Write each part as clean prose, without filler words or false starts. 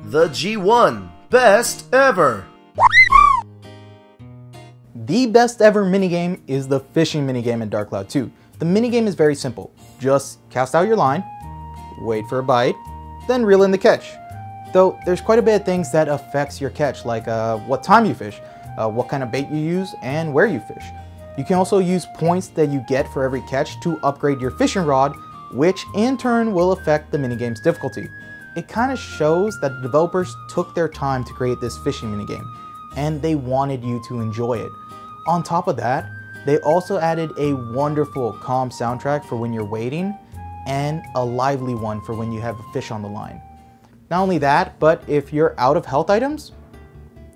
The G1 Best Ever. The best ever minigame is the fishing minigame in Dark Cloud 2. The minigame is very simple. Just cast out your line, wait for a bite, then reel in the catch. Though there's quite a bit of things that affects your catch, like what time you fish, what kind of bait you use, and where you fish. You can also use points that you get for every catch to upgrade your fishing rod, which in turn will affect the minigame's difficulty. It kind of shows that the developers took their time to create this fishing minigame, and they wanted you to enjoy it. On top of that, they also added a wonderful calm soundtrack for when you're waiting, and a lively one for when you have a fish on the line. Not only that, but if you're out of health items,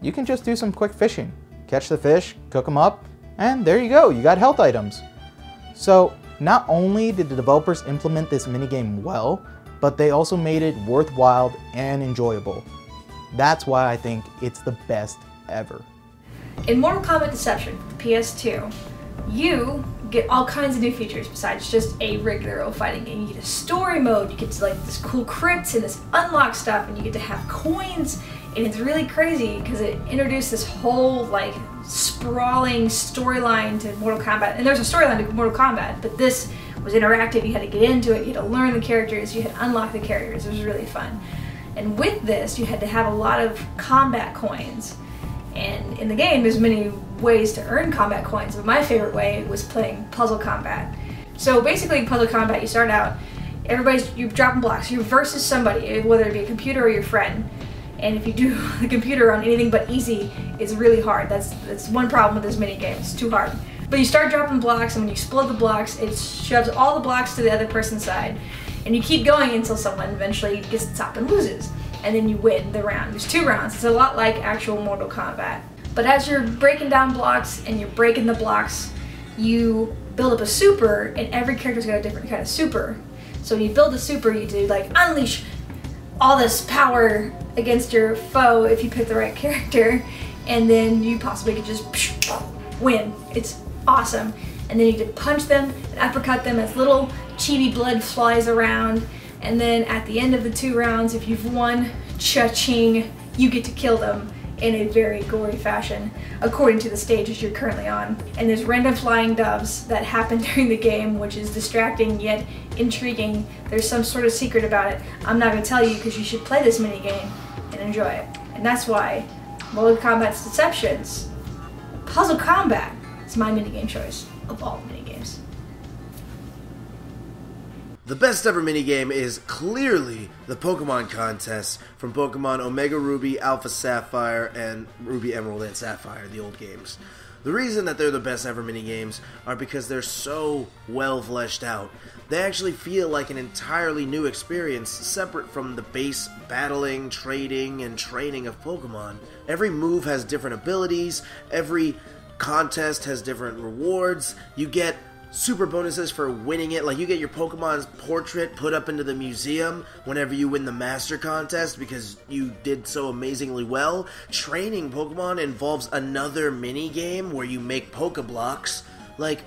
you can just do some quick fishing. Catch the fish, cook them up, and there you go, you got health items. So not only did the developers implement this minigame well, but they also made it worthwhile and enjoyable. That's why I think it's the best ever. In Mortal Kombat Deception for the PS2, you get all kinds of new features besides just a regular old fighting game. You get a story mode, you get to like this cool crits and this unlock stuff, and you get to have coins, and it's really crazy because it introduced this whole like sprawling storyline to Mortal Kombat. And there's a storyline to Mortal Kombat, but this was interactive. You had to get into it, you had to learn the characters, you had to unlock the characters. It was really fun. And with this, you had to have a lot of combat coins. And in the game, there's many ways to earn combat coins, but my favorite way was playing puzzle combat. So basically, puzzle combat, you start out, you're dropping blocks, you're versus somebody, whether it be a computer or your friend. And if you do the computer on anything but easy, it's really hard. That's one problem with this minigame, it's too hard. But you start dropping blocks, and when you explode the blocks, it shoves all the blocks to the other person's side. And you keep going until someone eventually gets the top and loses. And then you win the round. There's 2 rounds. It's a lot like actual Mortal Kombat. But as you're breaking down blocks and you're breaking the blocks, you build up a super, and every character's got a different kind of super. So when you build a super, you do like unleash all this power against your foe if you pick the right character, and then you possibly could just win. It's awesome. And then you can punch them and uppercut them as little chibi blood flies around. And then at the end of the 2 rounds, if you've won, cha-ching, you get to kill them in a very gory fashion, according to the stages you're currently on. And there's random flying doves that happen during the game, which is distracting yet intriguing. There's some sort of secret about it. I'm not going to tell you because you should play this minigame and enjoy it. And that's why Mortal Kombat's Deceptions, Puzzle Combat, is my minigame choice of all the minigames. The best ever minigame is clearly the Pokemon contest from Pokemon Omega Ruby, Alpha Sapphire, and Ruby Emerald and Sapphire, the old games. The reason that they're the best ever minigames are because they're so well fleshed out. They actually feel like an entirely new experience, separate from the base battling, trading, and training of Pokemon. Every move has different abilities, every contest has different rewards, you get super bonuses for winning it, like you get your Pokemon's portrait put up into the museum whenever you win the Master Contest because you did so amazingly well. Training Pokemon involves another mini game where you make Pokeblocks. Like,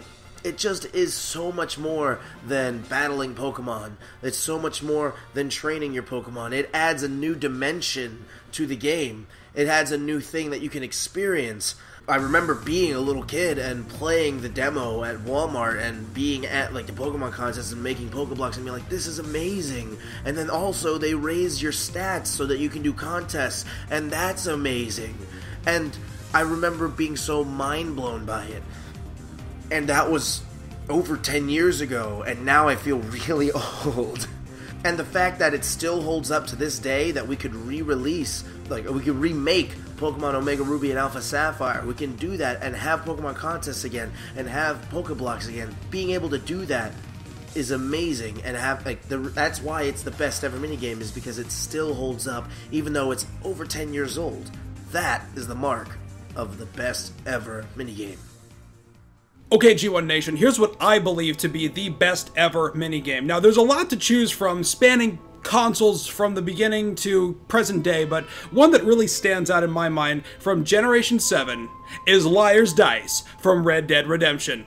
it just is so much more than battling Pokemon. It's so much more than training your Pokemon. It adds a new dimension to the game. It adds a new thing that you can experience. I remember being a little kid and playing the demo at Walmart and being at like the Pokemon contest and making Pokeblocks and being like, this is amazing. And then also they raise your stats so that you can do contests, and that's amazing. And I remember being so mind blown by it. And that was over 10 years ago, and now I feel really old. And the fact that it still holds up to this day, that we could re-release, like we could remake Pokemon Omega Ruby and Alpha Sapphire. We can do that and have Pokemon contests again and have Pokeblocks again. Being able to do that is amazing, and have like that's why it's the best ever minigame, is because it still holds up even though it's over 10 years old. That is the mark of the best ever minigame. Okay, G1 Nation, here's what I believe to be the best ever minigame. Now, there's a lot to choose from, spanning consoles from the beginning to present day, but one that really stands out in my mind from Generation 7 is Liar's Dice from Red Dead Redemption.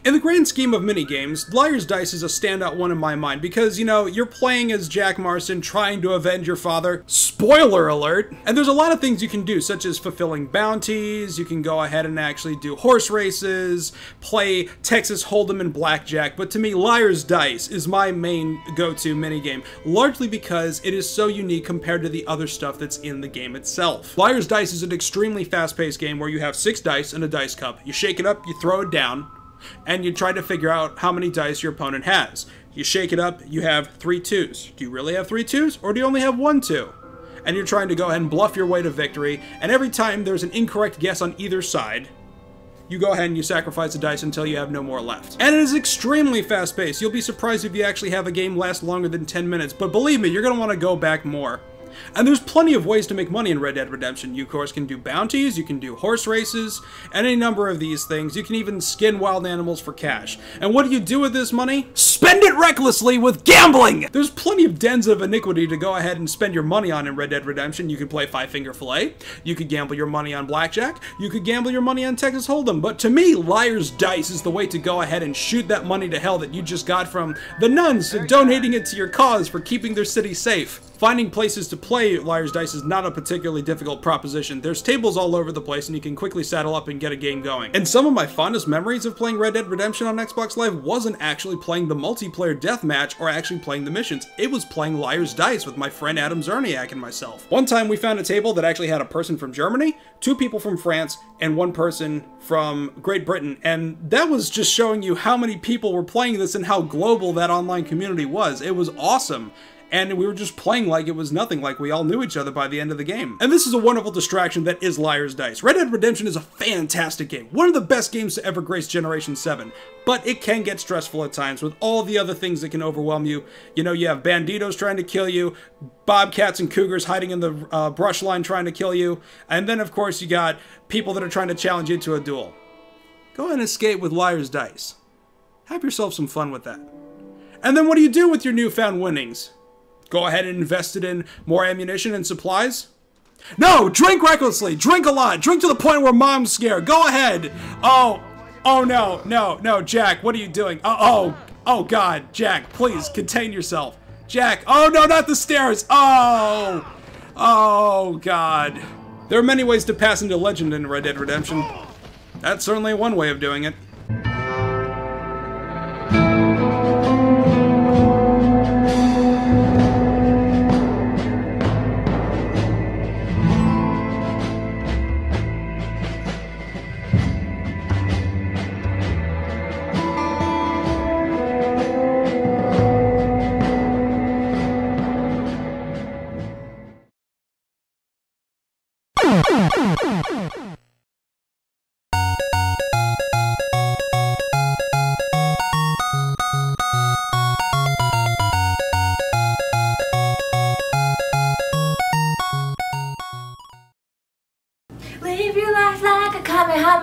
In the grand scheme of minigames, Liar's Dice is a standout one in my mind because, you know, you're playing as Jack Marston trying to avenge your father. Spoiler alert! And there's a lot of things you can do, such as fulfilling bounties, you can go ahead and actually do horse races, play Texas Hold'em and Blackjack, but to me, Liar's Dice is my main go-to minigame, largely because it is so unique compared to the other stuff that's in the game itself. Liar's Dice is an extremely fast-paced game where you have 6 dice and a dice cup. You shake it up, you throw it down, and you try to figure out how many dice your opponent has. You shake it up, you have 3 2s. Do you really have 3 2s, or do you only have 1 2? And you're trying to go ahead and bluff your way to victory, and every time there's an incorrect guess on either side, you go ahead and you sacrifice the dice until you have no more left. And it is extremely fast-paced. You'll be surprised if you actually have a game last longer than 10 minutes, but believe me, you're going to want to go back more. And there's plenty of ways to make money in Red Dead Redemption. You, of course, can do bounties, you can do horse races, and any number of these things. You can even skin wild animals for cash. And what do you do with this money? Spend it recklessly with gambling! There's plenty of dens of iniquity to go ahead and spend your money on in Red Dead Redemption. You could play Five Finger Filet, you could gamble your money on Blackjack, you could gamble your money on Texas Hold'em, but to me, Liar's Dice is the way to go ahead and shoot that money to hell that you just got from the nuns donating it to your cause for keeping their city safe. Finding places to play Liar's Dice is not a particularly difficult proposition. There's tables all over the place and you can quickly saddle up and get a game going. And some of my fondest memories of playing Red Dead Redemption on Xbox Live wasn't actually playing the multiplayer deathmatch or actually playing the missions. It was playing Liar's Dice with my friend Adam Zerniak and myself. One time we found a table that actually had a person from Germany, 2 people from France, and 1 person from Great Britain. And that was just showing you how many people were playing this and how global that online community was. It was awesome. And we were just playing like it was nothing, like we all knew each other by the end of the game. And this is a wonderful distraction that is Liar's Dice. Red Dead Redemption is a fantastic game, one of the best games to ever grace Generation 7, but it can get stressful at times with all the other things that can overwhelm you. You know, you have banditos trying to kill you, bobcats and cougars hiding in the brush line trying to kill you, and then of course you got people that are trying to challenge you to a duel. Go ahead and escape with Liar's Dice. Have yourself some fun with that. And then what do you do with your newfound winnings? Go ahead and invest it in more ammunition and supplies? No! Drink recklessly! Drink a lot! Drink to the point where mom's scared! Go ahead! Oh no, Jack, what are you doing? Oh God, Jack, please, contain yourself. Jack, oh no, not the stairs! Oh God. There are many ways to pass into legend in Red Dead Redemption. That's certainly one way of doing it. Live your life like a Kamehameha.